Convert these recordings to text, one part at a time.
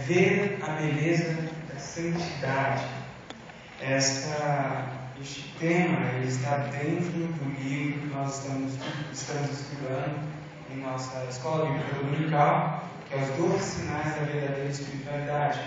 ver a beleza da santidade. Este tema ele está dentro do livro que nós estamos estudando em nossa escola bíblica dominical, que é os 12 sinais da verdadeira espiritualidade.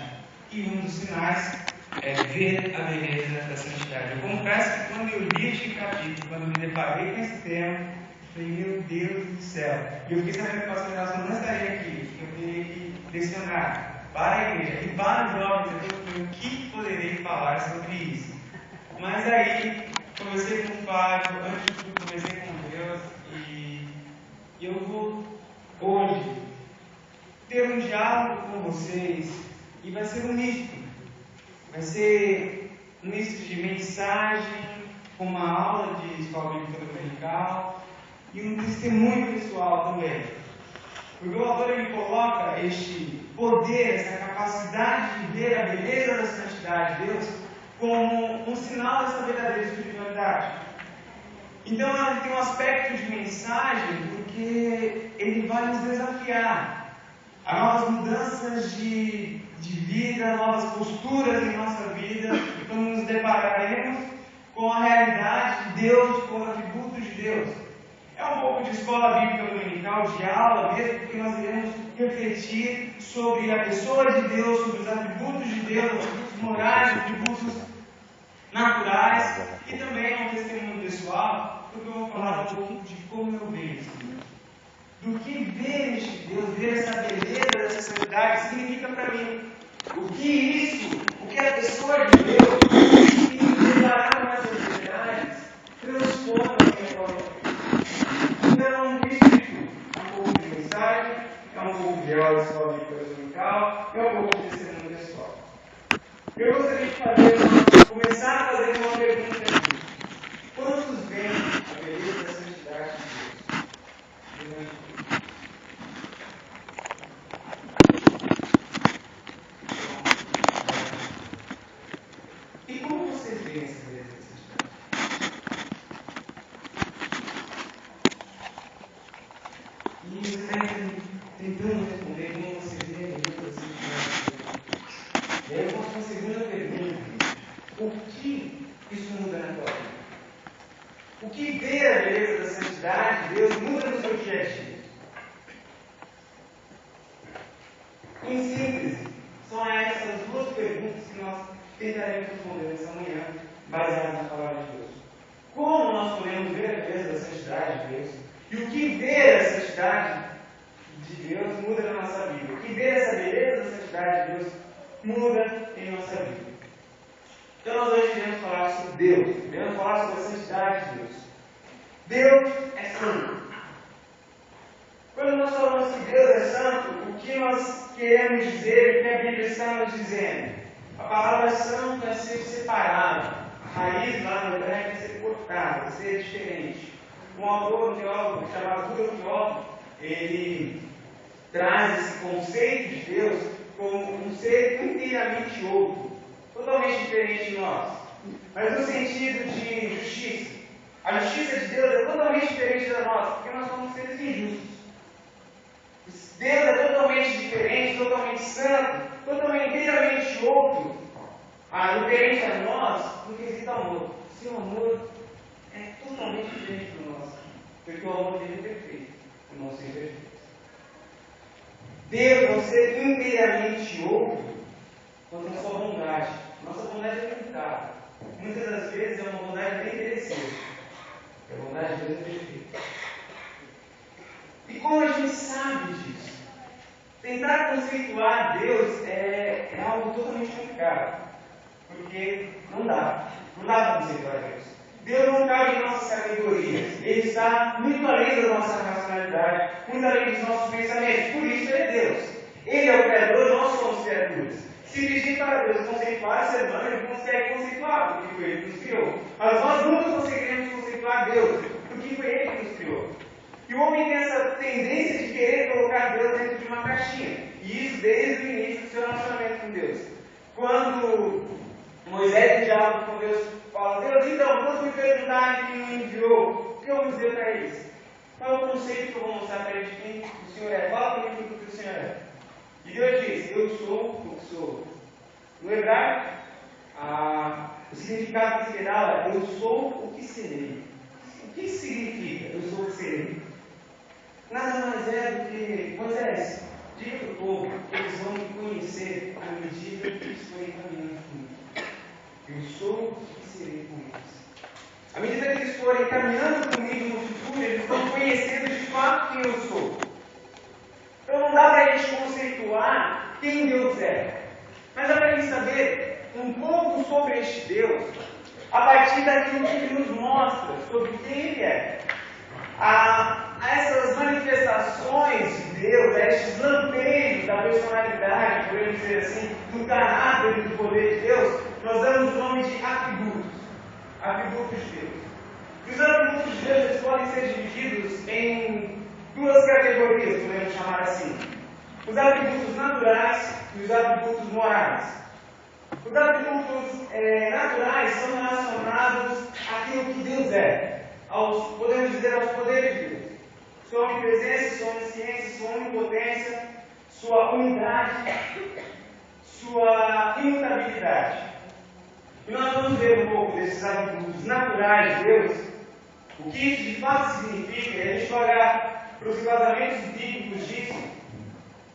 E um dos sinais é ver a beleza da santidade. Eu confesso que quando eu li este capítulo, quando me deparei com esse tema, eu falei, meu Deus do céu. E eu fiquei sabendo que o pastor Nelson não estaria aqui, que eu teria que lecionar para a igreja e para os jovens. Eu falei, o que poderei falar sobre isso? Mas aí, comecei com o Fábio, antes de tudo, comecei com Deus, e eu vou hoje ter um diálogo com vocês, e vai ser um misto. Vai ser um misto de mensagem, com uma aula de escola bíblica dominical, e um testemunho pessoal também. Porque o autor ele coloca este poder, essa capacidade de ver a beleza da santidade de Deus como um sinal dessa verdadeira espiritualidade. Então ela tem um aspecto de mensagem porque ele vai nos desafiar a novas mudanças de vida, novas posturas em nossa vida, quando nos depararemos com a realidade de Deus, com os atributos de Deus. É um pouco de escola bíblica dominical, de aula mesmo, porque nós iremos refletir sobre a pessoa de Deus, sobre os atributos de Deus, atributos morais, atributos naturais, e também é um testemunho pessoal, porque eu vou falar um pouco de como eu vejo do que ver este Deus, ver essa beleza dessa santidade significa para mim. O que a pessoa de Deus, que me deparar com essas verdades, transforma a minha forma de vida. Então é um misto de tudo. É um pouco de mensagem, é um pouco de aula de escola bíblica dominical, é um pouco de testemunho pessoal. Eu gostaria de começar fazendo uma pergunta aqui. Quantos veem a beleza da santidade de Deus? E como vocês veem essa beleza da santidade? E vocês devem tentando responder como vocês veem a beleza da santidade. E aí eu faço uma segunda pergunta. O que isso muda na tua vida? O que ver a beleza da santidade de Deus muda no seu dia a dia? Em síntese, são essas duas perguntas que nós tentaremos responder nessa manhã, baseadas na palavra de Deus. Como nós podemos ver a beleza da santidade de Deus? E o que ver a santidade de Deus muda na nossa vida? O que ver essa beleza da santidade de Deus muda em nossa vida? Então nós hoje iremos falar sobre Deus, iremos falar sobre a santidade de Deus. Deus é santo. Quando nós falamos que Deus é santo, o que nós queremos dizer, o que a Bíblia está nos dizendo? A palavra santo é ser separado. A raiz lá no hebraico é ser cortado, é ser diferente. Um autor, um teólogo chamado Rudolf Otto, ele traz esse conceito de Deus como um ser inteiramente outro, totalmente diferente de nós, mas no sentido de justiça. A justiça de Deus é totalmente diferente da nossa, porque nós somos seres injustos. Deus é totalmente diferente, totalmente santo, totalmente inteiramente outro, diferente a nós, no quesito amor. O seu amor é totalmente diferente do nosso, porque o amor dele é perfeito, o nosso é imperfeito. Deus é um ser inteiramente outro quanto à sua bondade. Nossa bondade é limitada. Muitas das vezes é uma bondade bem interessante. A bondade de Deus é perfeita. E como a gente sabe disso? Tentar conceituar Deus é algo totalmente complicado. Porque não dá. Não dá para conceituar Deus. Deus não cabe em nossa sabedoria. Ele está muito além da nossa racionalidade, muito além dos nossos pensamentos. Por isso ele é Deus. Ele é o Criador, nós somos criaturas. Se pedir para Deus conceituar o ser humano, ele consegue conceituar, porque foi ele que nos criou. Mas nós nunca conseguiremos conceituar Deus, porque foi ele que nos criou. E o homem tem essa tendência de querer colocar Deus dentro de uma caixinha. E isso desde o início do seu relacionamento com Deus. Quando Moisés, em diálogo com Deus, fala: Deus, então, quando me perguntarem quem me enviou, o que eu vou dizer para eles? Qual é o conceito que eu vou mostrar para eles de quem o Senhor é? Fala para mim o que o Senhor é. é. E Deus diz, eu sou o que sou. No hebraico, o significado literal é, eu sou o que serei. O que significa, eu sou o que serei? Nada mais é do que, Moisés, diga para o povo que eles vão me conhecer à medida que estou encaminhando comigo. Eu sou o que serei com eles. À medida que eles forem caminhando comigo no futuro, eles vão conhecendo de fato quem eu sou. Então não dá para a gente conceituar quem Deus é. Mas dá para a gente saber um pouco sobre este Deus a partir daquilo que Ele nos mostra sobre quem Ele é. A essas manifestações de Deus, a estes lampejos da personalidade, podemos dizer assim, do caráter e do poder de Deus, nós damos o nome de atributos. Atributos de Deus. E os atributos de Deus eles podem ser divididos em duas categorias, podemos chamar assim. Os atributos naturais e os atributos morais. Os atributos naturais são relacionados àquilo que Deus é. Podemos dizer aos poderes de Deus. Sua onipresença, sua onisciência, sua onipotência, sua unidade, sua imutabilidade. E nós vamos ver um pouco desses atributos naturais de Deus, o que isso de fato significa, e a gente vai olhar para os embasamentos bíblicos disso,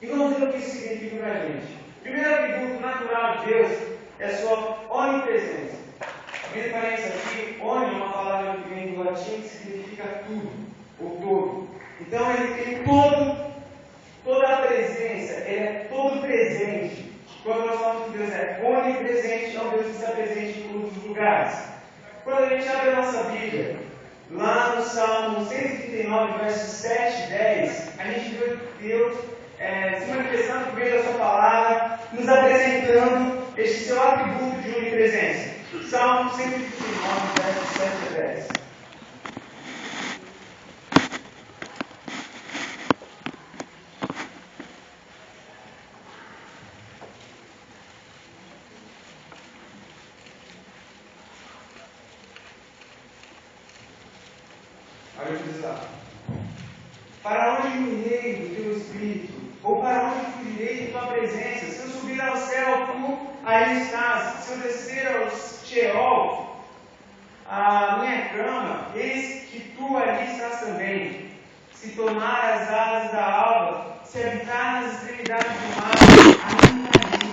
e vamos ver o que isso significa para a gente. O primeiro atributo natural de Deus é sua onipresença. Abrindo parênteses aqui, oni é uma palavra que vem do latim que significa tudo, ou todo. Então ele tem toda a presença, ele é todo presente. Quando nós falamos que Deus é onipresente, é um Deus que está presente em todos os lugares. Quando a gente abre a nossa Bíblia, lá no Salmo 139, versos 7 e 10, a gente vê Deus se manifestando por meio da sua palavra, nos apresentando este seu atributo de onipresença. Salmo 139, versos 7 e 10. Olha o que diz lá. Para onde me irei do teu Espírito? Ou para onde fugirei de tua presença? Se eu subir ao céu, tu aí estás. Se eu descer ao Sheol, a minha cama, eis que tu ali estás também. Se tomar as alas da alva, se habitar nas extremidades do mar, ainda ali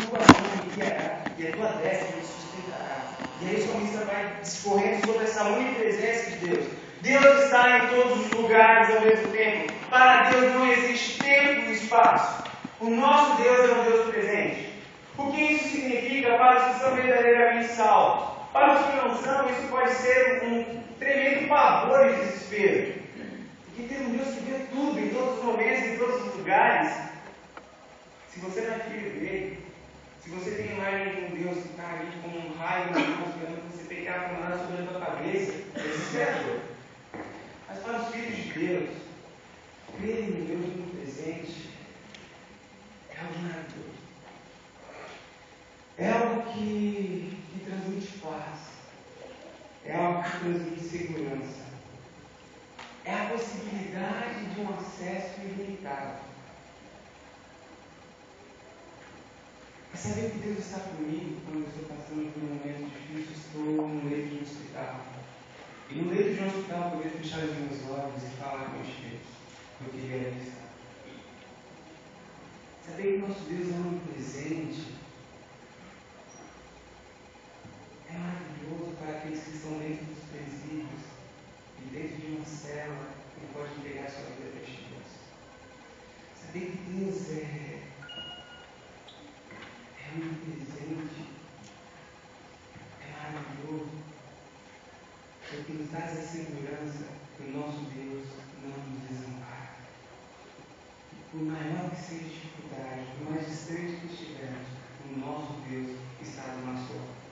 tua mão me guiará, e a tua destra me sustentará. E aí o salmista vai discorrendo sobre essa onipresença de Deus. Deus está em todos os lugares ao mesmo tempo. Para Deus não existe tempo e espaço. O nosso Deus é um Deus presente. O que isso significa para os que são verdadeiramente salvos? Para os que não são, isso pode ser um tremendo pavor e desespero. Porque tem um Deus que vê tudo, em todos os momentos, em todos os lugares. Se você não é filho dele, se você tem a imagem de um Deus que está ali como um raio na mão, esperando você pegar a manada sobre a tua cabeça, é desesperador. Mas para os filhos de Deus, crer em Deus no presente é algo maravilhoso. É algo que transmite paz. É algo que transmite segurança. É a possibilidade de um acesso ilimitado. É saber que Deus está comigo quando eu estou passando por um momento difícil, estou no leito de um hospital. E no leito de um hospital eu poder fechar os meus olhos e falar com os Deus. Eu queria estar. Saber que nosso Deus é onipresente é maravilhoso para aqueles que estão dentro dos presídios e dentro de uma cela que pode entregar sua vida para este Deus. Saber que Deus é onipresente é maravilhoso, porque nos dá essa segurança que o nosso Deus não nos desampara. Por maior que seja a dificuldade, por mais distante que estivermos, o nosso Deus está do nosso lado.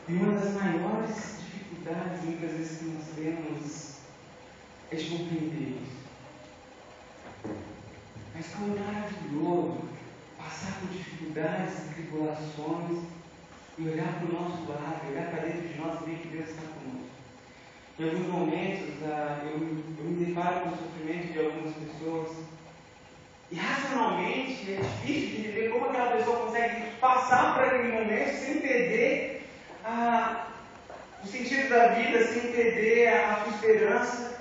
E uma das maiores dificuldades, muitas vezes, que nós temos é de compreender isso. Mas como é maravilhoso passar por dificuldades e tribulações e olhar para o nosso lado, olhar para dentro de nós e ver que Deus está conosco. Em alguns momentos, eu me deparo com o sofrimento de algumas pessoas E racionalmente é difícil de entender como aquela pessoa consegue passar por aquele momento sem perder o sentido da vida, sem perder a sua esperança.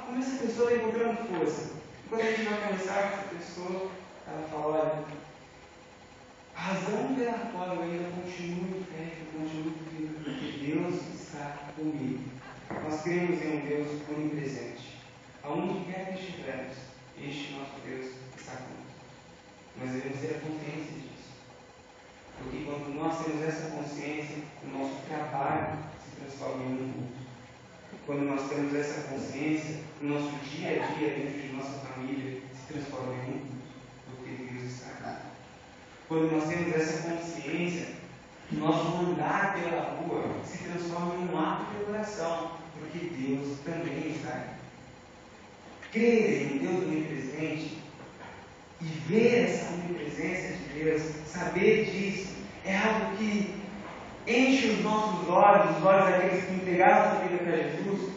Como essa pessoa está encontrando força? Quando a gente vai conversar com essa pessoa, ela fala: olha, a razão pela qual eu ainda continuo em fé, eu continuo vivendo, porque Deus está comigo. Nós cremos em um Deus onipresente. Aonde quer que estivermos, este nosso Deus está conosco. Nós devemos ter a consciência disso. Porque quando nós temos essa consciência, o nosso trabalho se transforma em um culto. Quando nós temos essa consciência, o nosso dia a dia dentro de nossa família se transforma em um culto, porque Deus está aqui. Quando nós temos essa consciência, o nosso andar pela rua se transforma em um ato de oração, porque Deus também está aqui. Crer em Deus onipresente e ver essa onipresença de Deus, saber disso, é algo que enche os nossos olhos, os olhos daqueles que entregaram a sua vida para Jesus,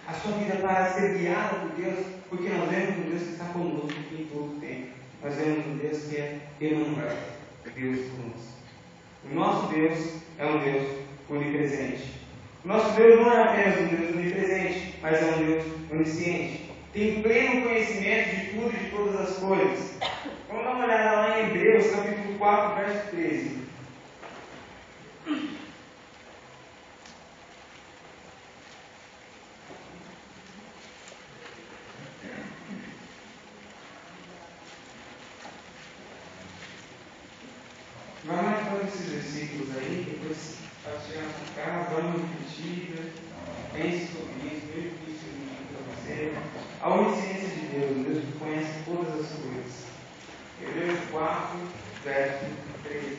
a sua vida para ser guiada por Deus, porque nós vemos um Deus que está conosco em todo o tempo. Nós vemos um Deus que é Emmanuel, Deus conosco. O nosso Deus é um Deus onipresente. O nosso Deus não é apenas um Deus onipresente, mas é um Deus onisciente. Tem pleno conhecimento de tudo e de todas as coisas. Vamos dar uma olhada lá em Hebreus, capítulo 4, verso 13. Vamos marcando esses versículos aí, depois para chegar para cá, vamos repetir, pense sobre isso, veja o que isso significa para você. A onisciência de Deus, um Deus que conhece todas as coisas. Hebreus 4, verso 13.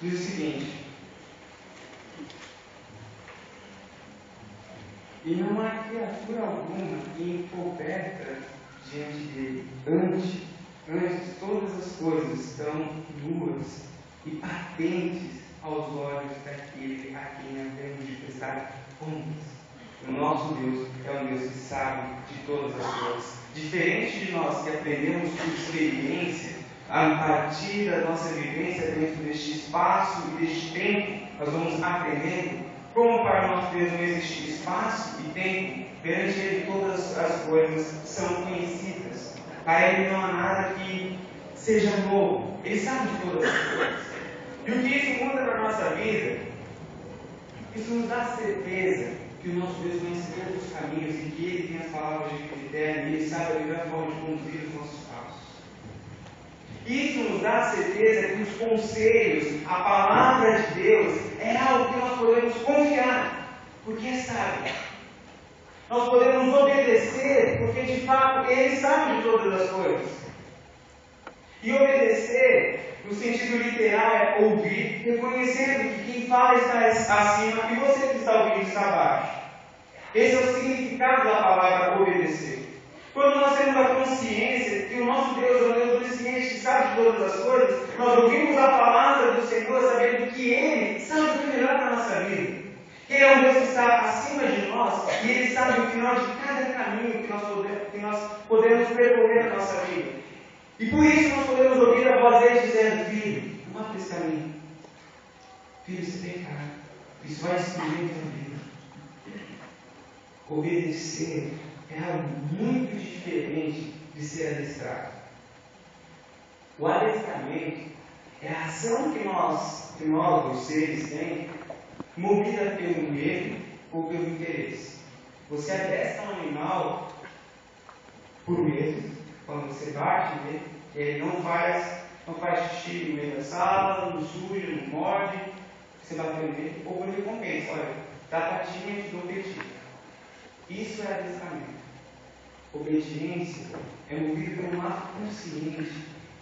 Diz o seguinte: e não há criatura alguma encoberta diante dele. Antes todas as coisas estão nuas e patentes aos olhos daquele a quem devemos de prestar contas. O nosso Deus é um Deus que sabe de todas as coisas. Diferente de nós que aprendemos por experiência, a partir da nossa vivência dentro deste espaço e deste tempo, nós vamos aprendendo como para o nosso Deus não existe espaço e tempo, perante Ele todas as coisas são conhecidas. Para Ele não há nada que seja novo. Ele sabe de todas as coisas. E o que isso muda para a nossa vida? Isso nos dá certeza que o nosso Deus conhece todos os caminhos e que Ele tem as palavras de vida eterna e Ele sabe a melhor forma de conduzir os nossos passos. Isso nos dá a certeza que os conselhos, a palavra de Deus, é algo que nós podemos confiar, porque é sábio. Nós podemos obedecer, porque de fato Ele sabe de todas as coisas. E obedecer, no sentido literal, é ouvir, reconhecendo que quem fala está acima e você que está ouvindo está abaixo. Esse é o significado da palavra obedecer. Quando nós temos a consciência que o nosso Deus é um Deus onisciente, que sabe de todas as coisas, nós ouvimos a palavra do Senhor sabendo que Ele sabe o que é melhor para a nossa vida. Que Ele é um Deus que está acima de nós e Ele sabe o final de cada caminho que nós podemos percorrer na nossa vida. E por isso nós podemos ouvir a voz dele dizendo: filho, não vá por esse caminho. Filho, isso é pecado. Isso vai destruir a tua vida. Obedecer é algo muito diferente de ser adestrado. O adestramento é a ação que nós, os seres, têm, movida pelo medo ou pelo interesse. Você adestra um animal por medo, quando você bate nele, ele não faz xixi no meio da sala, não suja, não morde, você bateu nele, ou por recompensa, olha, dá patinha e te dou petinho. Isso é adestramento. Obediência é movida por um ato consciente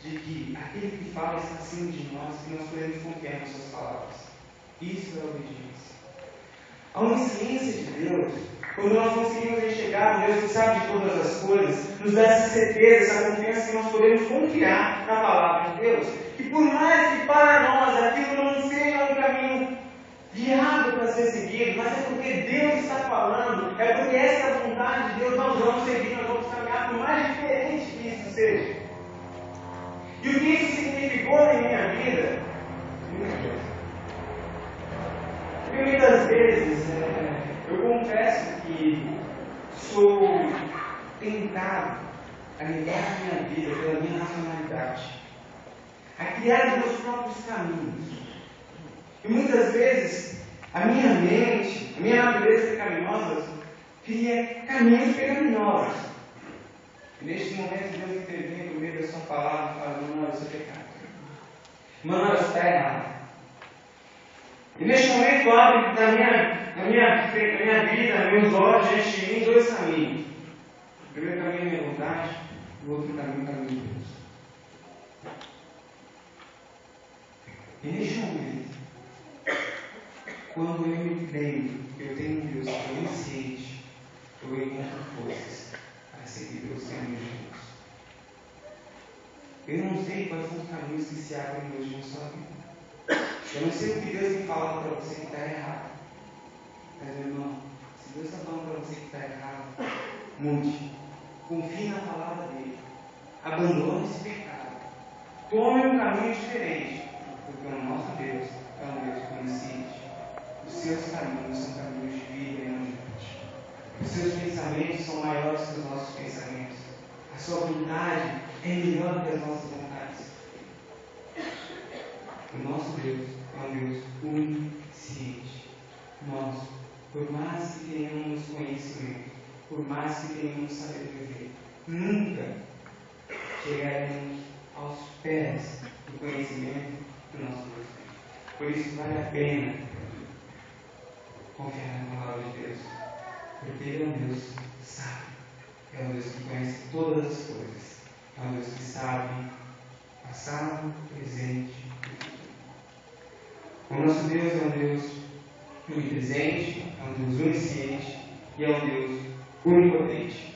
de que aquele que fala está acima de nós e nós podemos confiar nas suas palavras. Isso é obediência. A onisciência de Deus, quando nós conseguimos enxergar um Deus que sabe de todas as coisas, nos dá essa certeza, essa confiança que nós podemos confiar na palavra de Deus. E por mais que para nós aquilo não seja um caminho viável para ser seguido, mas é porque Deus está falando, é porque essa vontade de Deus nós vamos seguir, nós vamos caminhar, por mais seja. E o que isso significou na minha vida? Porque muitas vezes eu confesso que sou tentado a levar a minha vida pela minha racionalidade, a criar meus próprios caminhos. E muitas vezes a minha mente, a minha natureza pecaminosa, cria caminhos pecaminosos. E neste momento Deus intervém por meio da sua palavra e fala: Manuel, isso é pecado. Manuel, isso está errado. E neste momento abre na minha vida, meus olhos diante de mim, dois caminhos. O primeiro caminho é a minha vontade, o outro caminho é o caminho de Deus. E neste momento, quando eu me lembro que eu tenho um Deus que é onisciente, eu encontro forças para seguir pelos caminhos de Deus. Eu não sei quais são os caminhos que se abrem hoje na sua vida. Eu não sei o que Deus tem falado para você que está errado. Mas, meu irmão, se Deus está falando para você que está errado, mude. Confie na palavra dele. Abandone esse pecado. Tome um caminho diferente. Porque o nosso Deus é um Deus consciente. Os seus caminhos são caminhos de vida e não de morte. Os seus pensamentos são maiores que os nossos pensamentos. A sua vontade é melhor que as nossas vontades. O nosso Deus é um Deus onisciente. Nós, por mais que tenhamos conhecimento, por mais que tenhamos sabedoria, nunca chegaremos aos pés do conhecimento do nosso Deus. Por isso vale a pena confiar na palavra de Deus, porque Ele é um Deus sábio, é um Deus que conhece todas as coisas, é um Deus que sabe passado, presente e futuro. O nosso Deus é um Deus onipresente, é um Deus onisciente e é um Deus onipotente.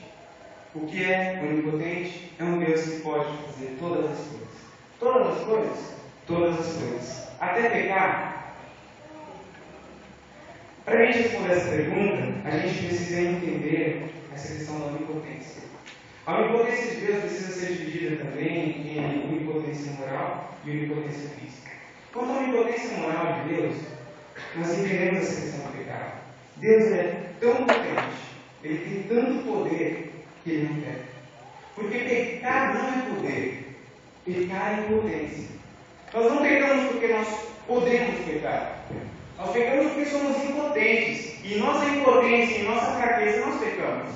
O que é onipotente? É um Deus que pode fazer todas as coisas. Todas as coisas? Todas as coisas. Até pecar. Para a gente responder essa pergunta, a gente precisa entender essa questão da onipotência. A onipotência de Deus precisa ser dividida também em onipotência moral e onipotência física. Quanto à onipotência moral de Deus, nós entendemos essa questão do pecado. Deus é tão potente, Ele tem tanto poder que Ele não peca. Porque pecar não é poder, pecar é impotência. Nós não pecamos porque nós podemos pecar. Nós pecamos porque somos impotentes. E em nossa impotência, em nossa fraqueza, nós pecamos.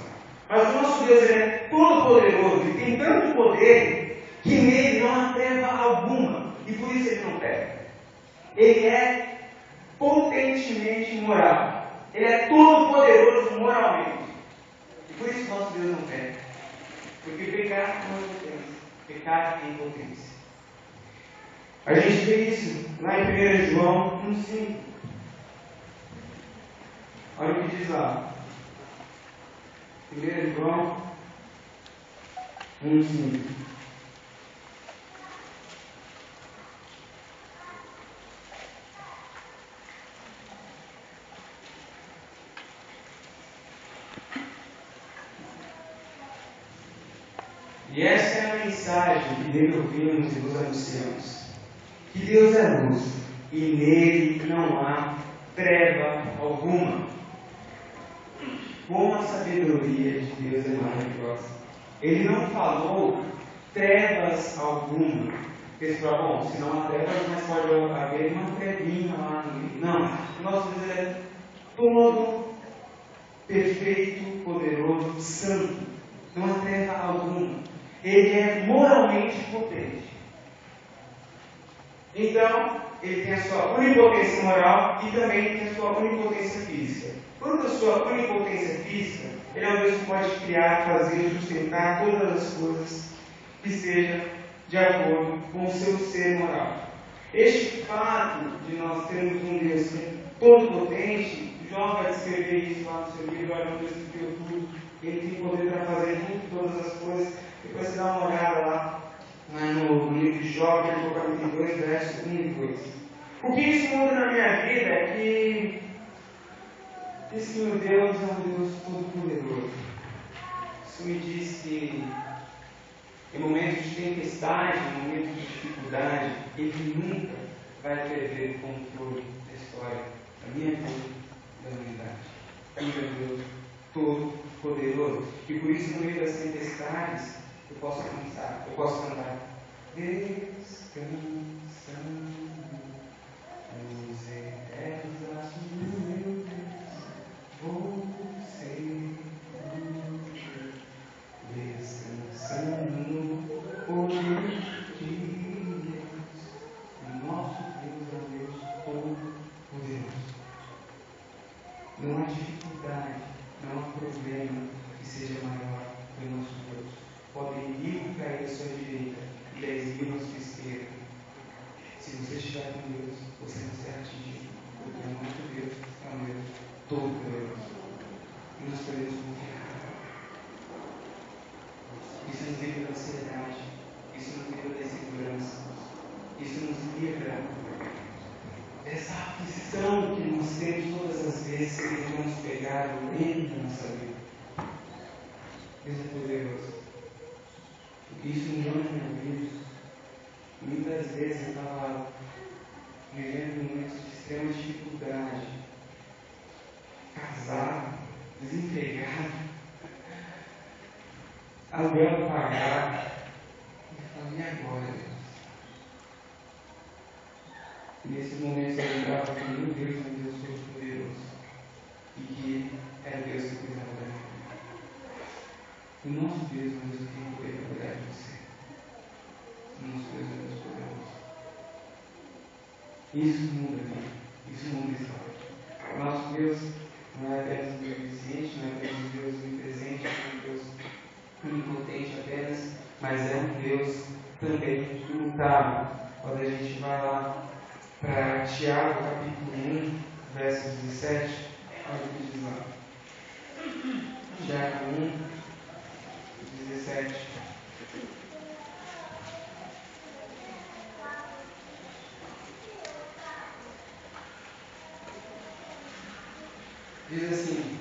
Mas o nosso Deus é todo poderoso e tem tanto poder que nele não há treva alguma. E por isso Ele não peca. Ele é potentemente moral. Ele é todo poderoso moralmente. E por isso nosso Deus não peca. Porque pecar não é impotência. Pecar é impotência. A gente vê isso lá em 1 João 1,5. Olha o que diz lá. 1 João 1,5. E essa é a mensagem que dele ouvimos e vos anunciamos: que Deus é luz, e nele não há treva alguma. Como a sabedoria de Deus é maravilhosa. Ele não falou trevas alguma. Ele falou: bom, se não há trevas, mas pode haver uma trevinha lá no meio. Não, o nosso Deus é todo perfeito, poderoso, santo. Não há treva alguma. Ele é moralmente potente. Então, ele tem a sua onipotência moral e também tem a sua onipotência física. Quanto à sua onipotência física, ele é um Deus que pode criar, fazer, sustentar todas as coisas que estejam de acordo com o seu ser moral. Este fato de nós termos um Deus que é todo potente, João vai descrever isso lá no seu livro: olha, um Deus que criou tudo, ele tem poder para fazer tudo, todas as coisas. Depois você dá uma olhada lá no livro de Jó, capítulo 42, versos 1 e 2. O que isso muda na minha vida é que esse meu Deus é um Deus todo-poderoso. Isso me diz que Em momentos de tempestade, em momentos de dificuldade, Ele nunca vai perder o controle da história, da minha vida, da humanidade. Ele é Deus Todo-Poderoso. E por isso, no meio das tempestades, eu posso cantar. Descansando nos eternos braços do meu Deus, vou ser descansando no poder de Deus. O nosso Deus é um Deus todo-poderoso. Não há dificuldade, não há problema que seja maior que o nosso Deus. Pode inimigo cair à sua direita e 10.000 à sua esquerda. Se você estiver com Deus, você não será atingido, porque o nosso Deus é um Deus todo-poderoso. E nós podemos confiar. Isso nos livra da ansiedade, isso nos livra da insegurança, isso nos livra dessa aflição que nós temos todas as vezes que tentamos pegar o reino da nossa vida. Deus é poderoso. Porque isso mudou na minha vida. Muitas vezes eu estava vivendo momentos de extrema dificuldade, casado, desempregado, aluguel a pagar. E eu falei, e agora, Deus? E nesses momentos eu lembrava que meu Deus é um Deus todo-poderoso e que era Deus que cuidava da minha vida. O nosso Deus é um Deus que tem poder para cuidar de você. O nosso Deus é um Deus poderoso. Isso muda a vida, isso muda a história. O nosso Deus não é apenas um Deus onisciente, não é apenas um Deus onipresente, não é um Deus onipotente apenas, mas é um Deus também imutável. Quando a gente vai lá para Tiago, capítulo 1, verso 17, olha o que diz lá. Tiago 1, 17. Diz assim: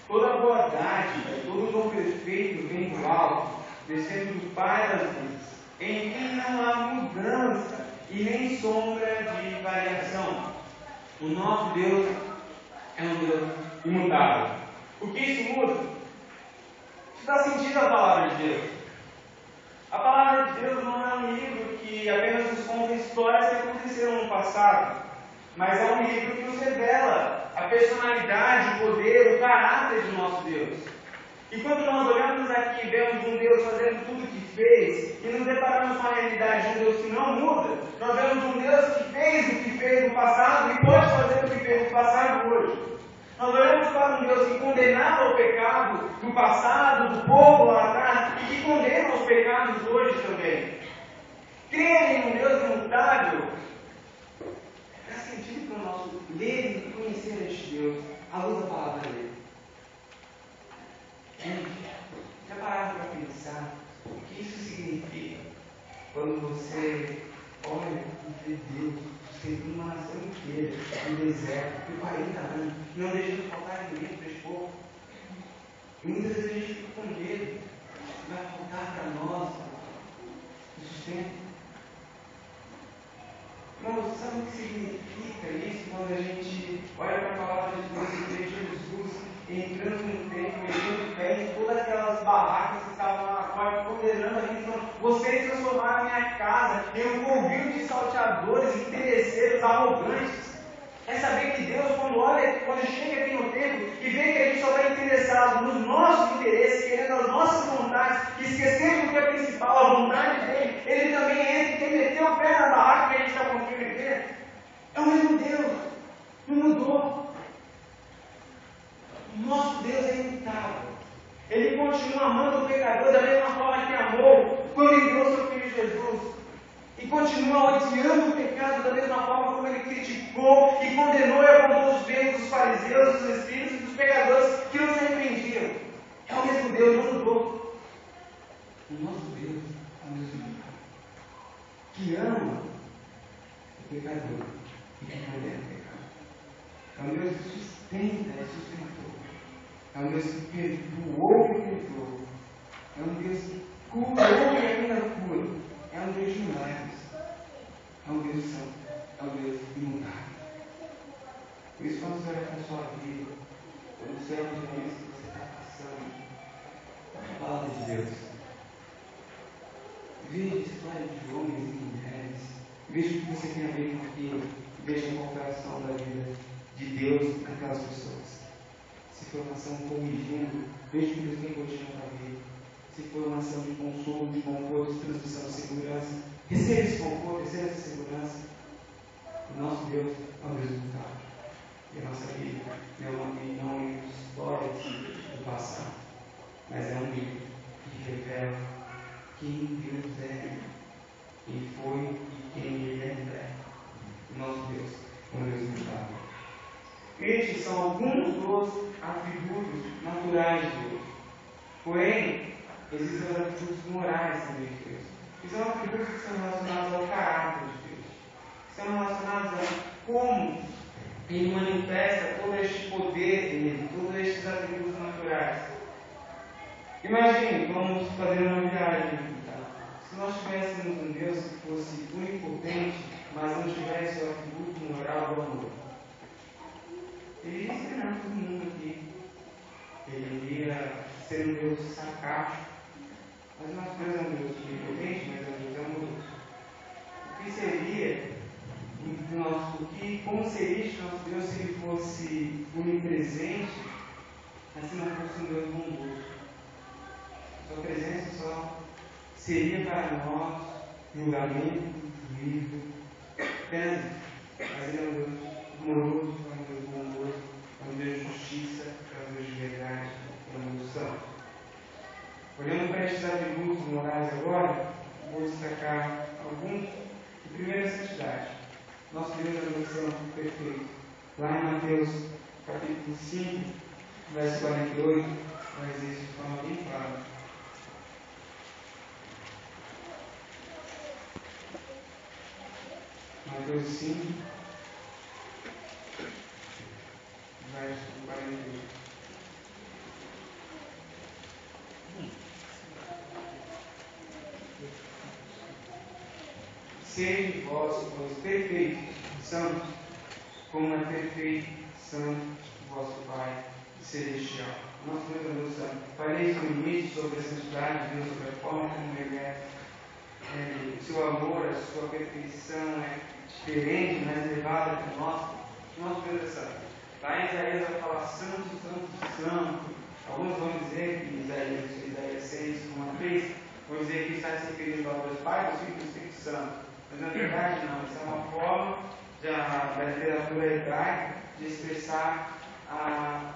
toda boa dádiva, todo dom perfeito vem do alto, descendo do Pai das luzes, em quem não há mudança e nem sombra de variação. O nosso Deus é um Deus imutável. O que isso muda? Isso dá sentido à palavra de Deus. A palavra de Deus não é um livro que apenas nos conta histórias que aconteceram no passado, mas é um livro que nos revela a personalidade, o poder, o caráter de nosso Deus. E quando nós olhamos aqui e vemos um Deus fazendo tudo o que fez, e nos deparamos com a realidade de um Deus que não muda, nós vemos um Deus que fez o que fez no passado e pode fazer o que fez no passado hoje. Nós olhamos para um Deus que condenava o pecado do passado, do povo lá atrás, e que condena os pecados hoje também. Crer em um Deus imutável dá sentido para o nosso ler e conhecer este Deus, à luz da palavra dele. Já pararam para pensar o que isso significa quando você olha e vê Deus sustentando uma nação inteira no deserto por 40 anos, não deixando faltar alimento para esse povo? E muitas vezes a gente fica com medo que vai faltar para nós o sustento. Irmãos, sabe o que significa isso quando a gente olha para a palavra de Deus e vê Jesus entrando no templo, metendo pé em todas aquelas barracas que estavam lá fora, condenando a gente, falando: vocês transformaram a minha casa em um covil de salteadores, interesseiros, arrogantes. É saber que Deus, quando chega aqui no templo e vê que a gente só está interessado nos nossos interesses, querendo as nossas vontades, esquecendo do que é principal, a vontade dele, ele também entra e quer meter o pé na barraca que a gente está construindo aqui. É o mesmo Deus, não mudou. O nosso Deus é imutável. Ele continua amando o pecador da mesma forma que amou quando enviou seu Filho Jesus. E continua odiando o pecado da mesma forma como ele criticou e condenou e apontou os dedos dos fariseus, dos espíritos e dos pecadores que não se arrependiam. É o mesmo Deus, não mudou. O nosso Deus é um Deus imutável, que ama o pecador e que condena o pecado. É um Deus que sustenta e sustentou. É um Deus que perdoou e perdoou. É um Deus que curou e Deus. Veja a história de homens e mulheres. Veja o que você tem a ver com aquilo. Veja qual foi a ação da vida de Deus naquelas pessoas. Se foi uma ação corrigindo, veja o que Deus tem corrigindo na tua vida. Se foi uma ação de consolo, de conforto, de transmissão de segurança, receba esse conforto, receba essa segurança. O nosso Deus é um Deus imutável. E a nossa Bíblia não é uma história do passado, mas é um livro que revela quem Deus é, quem foi e quem Ele é. O nosso Deus é um Deus imutável. Estes são alguns dos atributos naturais de Deus. Porém, existem os atributos morais também de Deus. Que são atributos que são relacionados ao caráter de Deus. Que são relacionados a como Ele manifesta todo este poder dele, todos estes atributos naturais. Imagine, vamos fazer uma viagem. Tá? Se nós tivéssemos um Deus que fosse onipotente, mas não tivesse o atributo moral do amor, Ele ia ensinar todo mundo aqui. Ele ia ser um Deus sarcástico. Mas o nosso Deus é um Deus onipotente, mas é um Deus amoroso. O que seria como seria este nosso Deus se Ele fosse onipresente, mas se não fosse um Deus bondoso? Sua presença só seria para nós julgamento, juízo, pena. Mas Ele é um Deus amoroso, é um Deus bondoso, é um Deus de justiça, é um Deus de verdade, é um Deus santo. Olhando para estes atributos morais agora, vou destacar alguns. O primeiro é a santidade. Nosso Deus é um Deus santo, perfeito. Lá em Mateus capítulo 5, verso 48, vai dizer isso de forma bem clara. Mateus 5, verso 48. Sede vós, pois, perfeitos, santos, como é perfeito, santo, vosso Pai celestial. Nosso Deus é Deus santo. Falei no início sobre a santidade de Deus, sobre a forma como Ele é. O seu amor, a sua perfeição é diferente, mais elevada que o nosso. Nosso Deus é santo. Lá em Isaías vai falar santo, santo, santo. Alguns vão dizer que Isaías 6, como 3, vão dizer que está se referindo ao Deus Pai, do Filho e do Espírito Santo. Mas na verdade não, isso é uma forma da literatura hebraica de expressar a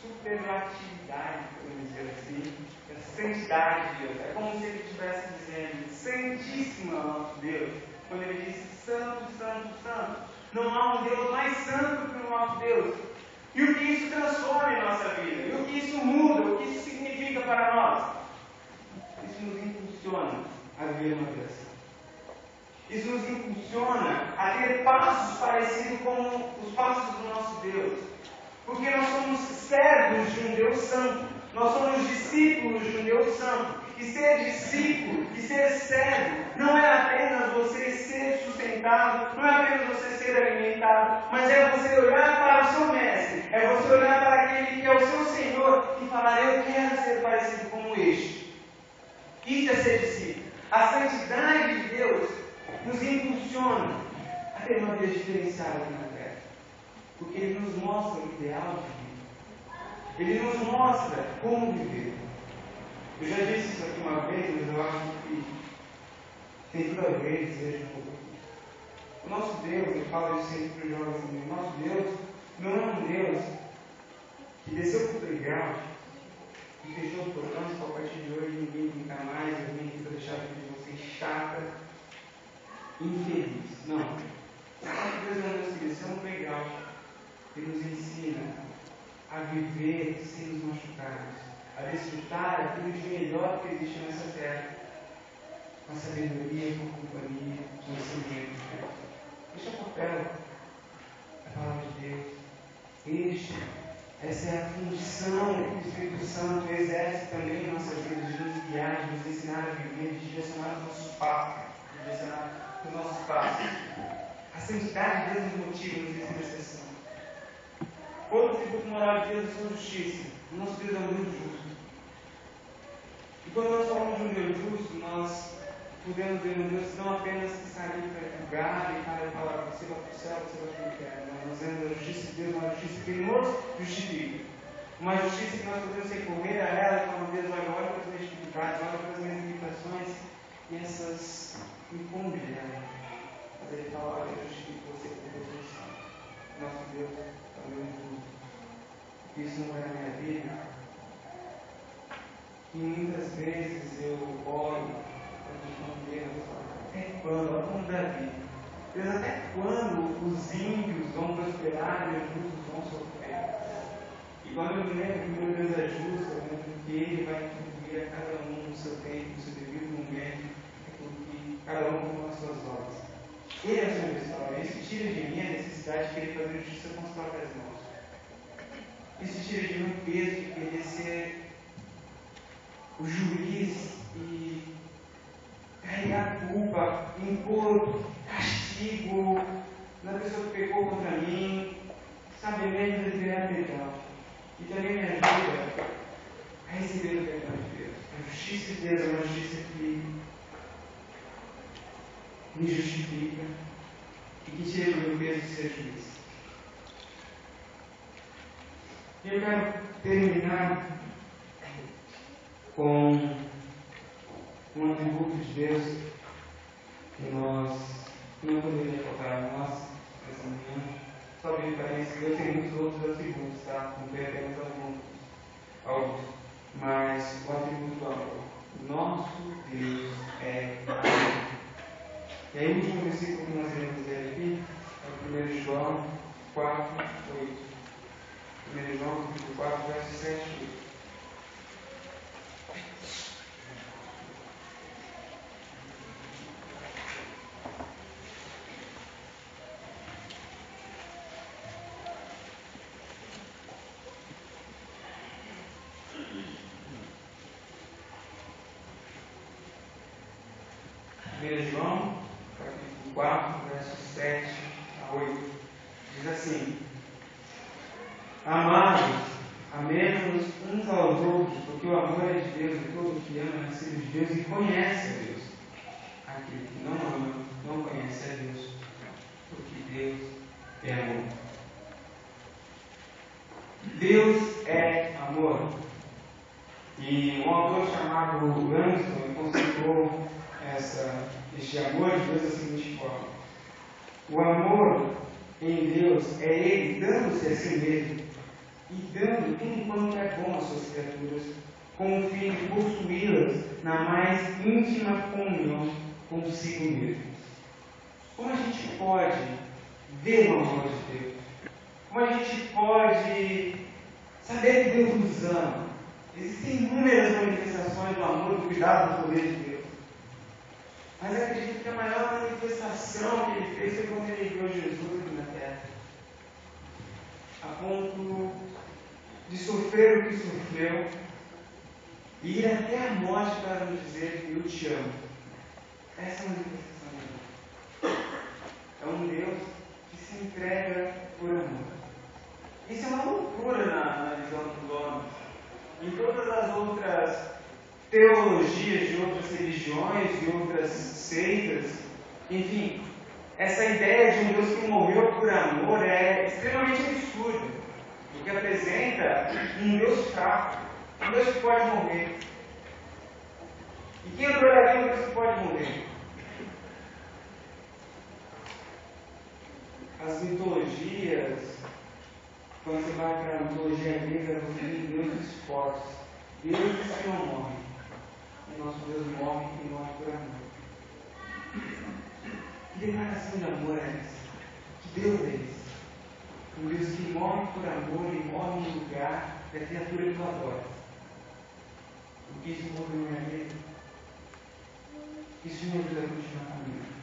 superlatividade, podemos dizer assim, da santidade de Deus. É como se ele estivesse dizendo, santíssimo é o nosso Deus, quando ele disse santo, santo, santo. Não há um Deus mais santo que o nosso Deus. E o que isso transforma em nossa vida? E o que isso muda? O que isso significa para nós? Isso nos impulsiona a viver uma vida assim. Isso nos impulsiona a ter passos parecidos com os passos do nosso Deus. Porque nós somos servos de um Deus santo. Nós somos discípulos de um Deus santo. E ser discípulo e ser servo não é apenas você ser sustentado, não é apenas você ser alimentado, mas é você olhar para o seu mestre, é você olhar para aquele que é o seu Senhor e falar, eu quero ser parecido como este. Isso é ser discípulo. A santidade de Deus nos impulsiona a ter uma vida diferenciada aqui na terra. Porque Ele nos mostra o ideal de vida. Ele nos mostra como viver. Eu já disse isso aqui uma vez, mas eu acho que tem tudo a ver dizer de novo. O nosso Deus, eu falo isso sempre para os jovens também, o nosso Deus não é um Deus que desceu para o playground e fechou o portão e a partir de hoje ninguém brincar mais, eu vim aqui para deixar a vida de vocês chata, infeliz. Não. O nosso Deus é um Deus que desceu no playground e nos ensina a viver sem nos machucarmos, a desfrutar aquilo de melhor que existe nessa terra, com a sabedoria, com a companhia, com o ensinamento de Deus. Este é o papel da palavra de Deus. Essa é a função que o Espírito Santo exerce também em nossas vidas, de nos guiar, de nos ensinar a viver, de direcionar os nossos passos, A santidade de Deus nos motiva, nos ensina a expressão. Outro atributo moral de Deus é a sua justiça. O nosso Deus é muito justo. podemos ver um Deus não apenas que está ali para julgar e para falar, você vai para o céu, você vai para o inferno. Nós vemos a justiça de Deus, uma justiça que nos justifica. Uma justiça que nós podemos recorrer a ela e falar, Deus, olha para as minhas dificuldades, olha para as minhas limitações, e essas incumbem dela. Mas ele fala, olha, eu justifico você por Deus Santo. Nosso Deus é o meu tudo. Isso não é a minha vida. E muitas vezes eu oro com Deus, até quando? Olha como Davi. Deus, até quando os ímpios vão prosperar e os justos vão sofrer? E quando eu me lembro que meu Deus é justo, eu lembro que Ele vai contribuir a cada um no seu tempo, no seu devido momento, aquilo que cada um com as suas obras. Ele é o Senhor da história. Isso tira de mim a necessidade de querer fazer justiça com as próprias mãos. Isso tira de mim o peso de querer ser o juiz e carregar culpa, impor castigo na pessoa que pecou contra mim, sabe mesmo liberar perdão. E também me ajuda a receber o perdão de Deus. A justiça de Deus é uma justiça que me justifica e que tira do meu peso de ser juiz. E eu quero terminar com um atributo de Deus que nós não poderia faltar a nós nessa manhã. Só bem parece, Deus tem muitos outros atributos, tá? Não tem apenas alguns. Mas o atributo do amor. Nosso Deus é amor. E aí o último versículo que nós iremos ler aqui é o 1 João 4, 8. 1 João 4, verso 7 e 8. João, capítulo 4, versos 7 a 8, diz assim: Amados, amemos uns aos outros, porque o amor é de Deus, e todo que ama é nascido de Deus e conhece a Deus. Aquele que não ama, não conhece a Deus, porque Deus é amor. Deus é amor. E um autor chamado Langston considerou este amor de Deus da seguinte forma: o amor em Deus é Ele dando-se a si mesmo e dando tudo quanto é bom às suas criaturas, com o fim de possuí-las na mais íntima comunhão consigo mesmo. Como a gente pode ver o amor de Deus? Como a gente pode saber que Deus nos ama? Existem inúmeras manifestações do amor, do cuidado, do poder de Deus. Mas acredito que a maior manifestação que Ele fez foi quando Ele enviou Jesus aqui na terra. A ponto de sofrer o que sofreu e ir até a morte para nos dizer que eu te amo. Essa é a manifestação de Deus. É um Deus que se entrega por amor. Isso é uma loucura na visão dos homens. Em todas as outras teologias de outras religiões, de outras seitas, enfim, essa ideia de um Deus que morreu por amor é extremamente absurda, porque apresenta um Deus fraco, um Deus que pode morrer. E quem adoraria um Deus que pode morrer? As mitologias, quando você vai para a mitologia grega, você tem deuses fortes, deuses que não morrem. E nosso Deus morre e morre por amor. Que declaração de amor é essa? Que Deus é esse? Um Deus que morre por amor e morre no lugar da criatura que tu adora. O que isso muda na minha vida? Isso me ajuda a continuar caminhando.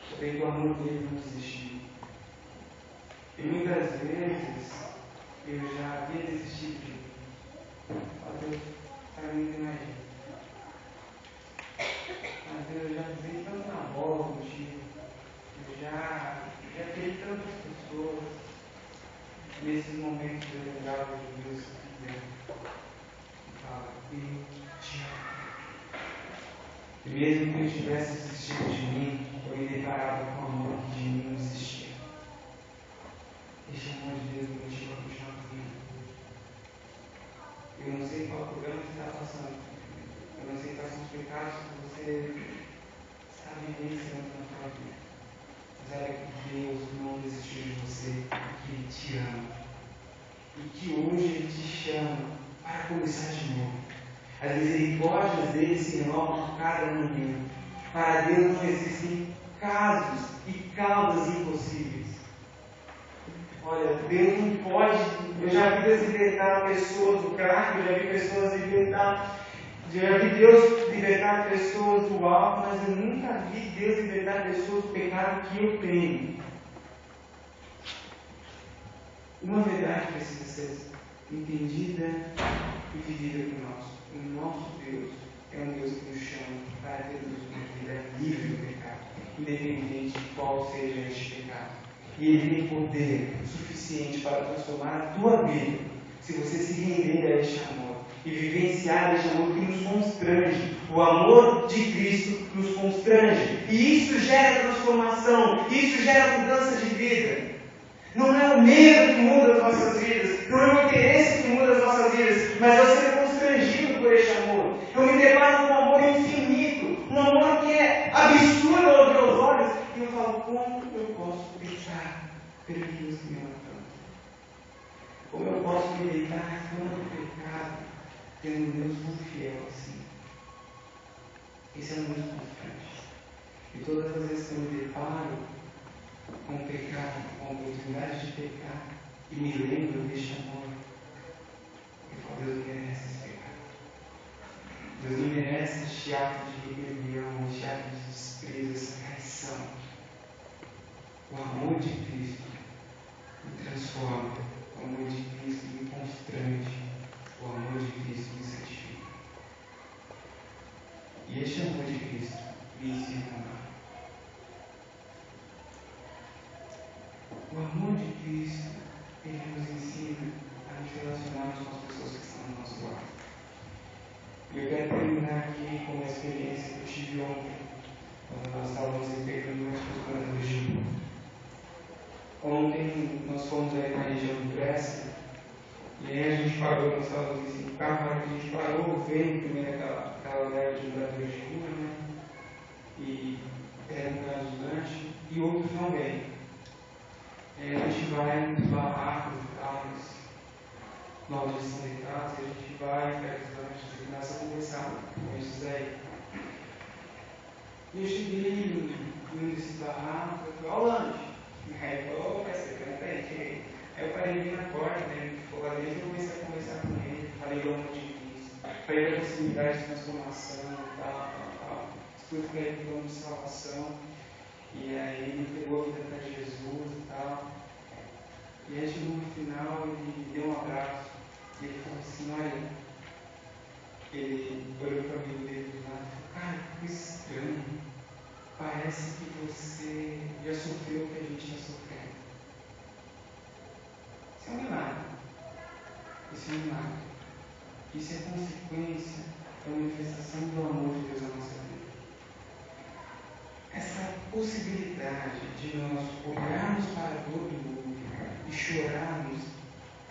Sabendo que o amor dele não desistiu. E muitas vezes eu já havia desistido de mim. Ó Deus, para mim não é jeito. Mas Deus, eu já pisei tanto na bola contigo. Eu já criei tantas pessoas. Nesses momentos eu lembrava de Deus que dentro. E fala, eu te amo. E mesmo que eu tivesse desistido de mim, eu me deparava com o amor que de mim não existia. Esse amor de Deus me motiva a continuar caminhando. Eu não sei qual problema você está passando. Eu não sei quais são os pecados que você está vivenciando na sua vida. Mas saiba que Deus não desistiu de você, que Ele te ama. E que hoje Ele te chama para começar de novo. As misericórdias dele se renovam a cada manhã. Para Deus não existem casos e causas impossíveis. Olha, Deus não pode. Eu já vi Deus libertar pessoas do crack, eu já vi pessoas libertar. Já vi Deus libertar pessoas do álcool, mas eu nunca vi Deus libertar pessoas do pecado que eu tenho. Uma verdade precisa ser entendida e vivida por nós. O nosso Deus é um Deus que nos chama para termos uma vida livre do pecado, independente de qual seja este pecado. E Ele tem poder suficiente para transformar a tua vida, se você se render a este amor e vivenciar este amor que nos constrange. O amor de Cristo nos constrange. E isso gera transformação, isso gera mudança de vida. Não é o medo que muda as nossas vidas, não é o interesse que muda as nossas vidas, mas é o ser constrangido por este amor. Eu me deparo com um amor infinito, um amor que é absurdo aos meus olhos, e eu falo, como eu posso pecar pelo Deus que me ama tanto? Como eu posso me deitar na cama do pecado, tendo um Deus tão fiel assim? Esse é um Deus constante. E todas as vezes que eu me deparo com o pecado, com a oportunidade de pecar, e me lembro deste amor, eu falo, Deus não merece esse pecado. Deus não merece este ato de rebelião, este ato de desprezo, essa traição. O amor de Cristo me transforma, o amor de Cristo me constrange, o amor de Cristo me santifica. E este amor de Cristo me ensina a amar. O amor de Cristo, Ele nos ensina a nos relacionarmos com as pessoas que estão ao nosso lado. E eu quero terminar aqui com uma experiência que eu tive ontem, quando nós estávamos integrando as pessoas do Gil. Ontem nós fomos aí na região do Grécia, e aí a gente parou, nós estávamos assim, no carro, a gente parou, veio primeiro aquela leve de moradores de rua, né? E era um caso de lanche, e outros não veio. A gente vai nos barracos e tal, na onde eles são deitados, e a gente vai, pega os lanches e começa a conversar com esses aí. E eu cheguei em um desses barracos, eu falei, ó o lanche. Aí ele falou, parceiro, não tem, cheguei. Aí eu parei ali na porta, né, ele ficou lá dentro, eu comecei a conversar com ele, falei do amor de Cristo, falei da possibilidade de transformação e tal. Expliquei para ele o plano de salvação. E aí ele pegou a vida para Jesus e tal. E aí chegou no final, ele me deu um abraço. E ele falou assim, olha, ele olhou para o amigo dele do lado e falou, cara, que coisa estranha. Parece que você já sofreu o que a gente está sofrendo. Isso é um milagre. Isso é um milagre. Isso é consequência da manifestação do amor de Deus na nossa vida. Essa possibilidade de nós olharmos para a dor do outro e chorarmos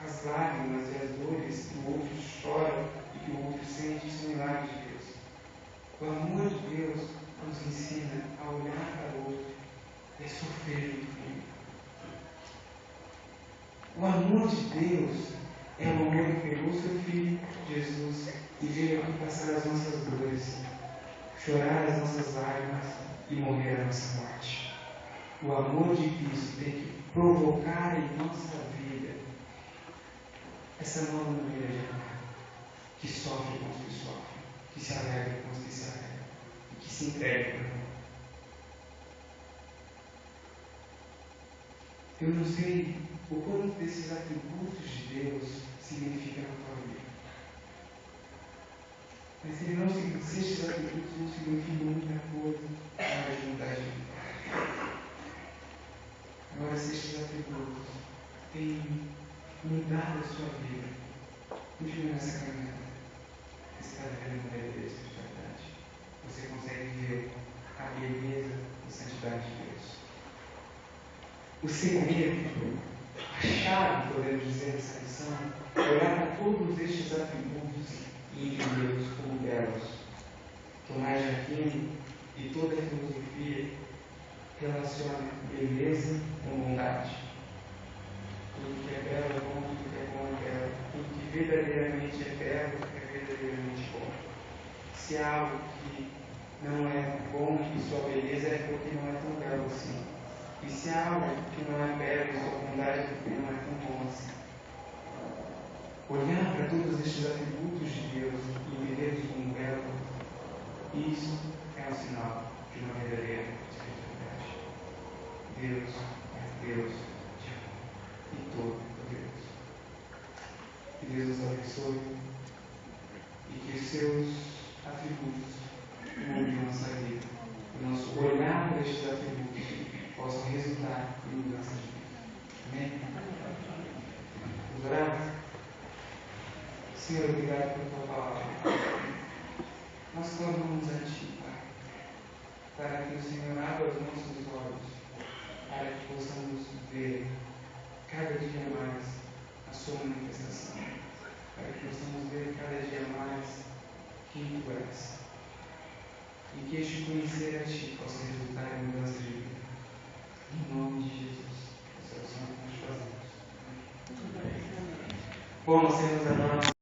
as lágrimas e as dores que o outro chora e que o outro sente, isso é um milagre de Deus. O amor de Deus nos ensina a olhar para o outro e a sofrer junto com ele. O amor de Deus é o amor que pegou seu Filho, Jesus, e veio aqui passar as nossas dores, chorar as nossas lágrimas e morrer a nossa morte. O amor de Cristo tem que provocar em nossa vida essa nova maneira de amar, que sofre com os que sofrem, que se alegra com os que se alegram, e que se entrega para mim. Eu não sei o quanto desses atributos de Deus significam na tua vida. Mas se esses atributos não significam muita coisa, na hora de mudar de vida. Agora, se esses atributos têm mudado a sua vida, continue nessa caminhada. Você está vivendo uma verdadeira espiritualidade. Você consegue o segredo, a chave, podemos dizer, dessa lição, é olhar para todos estes atributos e entendê-los como belos. Tomás de Aquino e toda a filosofia relaciona beleza com bondade. Tudo que é belo é bom, tudo que é bom é belo. Tudo que verdadeiramente é belo é verdadeiramente bom. Se há algo que não é bom e sua beleza é porque não é tão belo assim. E se há algo que não é belo e sua bondade é porque não é tão bom assim. Olhar para todos estes atributos de Deus e entendê-los como belo, isso é um sinal de uma verdadeira espiritualidade. Deus é Deus de amor e todo poderoso. Que Deus nos abençoe e que os seus atributos mudem nossa vida. O nosso olhar para estes atributos possam resultar em mudança de vida. Amém? Vamos orar? Senhor, obrigado por tua palavra. Nós clamamos a Ti, Pai, para que o Senhor abra os nossos olhos, para que possamos ver cada dia mais a Sua manifestação, para que possamos ver cada dia mais quem Tu és, e que este conhecer a Ti possa resultar em mudança de vida. Em nome de Jesus, essa oração que nós fazemos. Amém. Bom, nós temos agora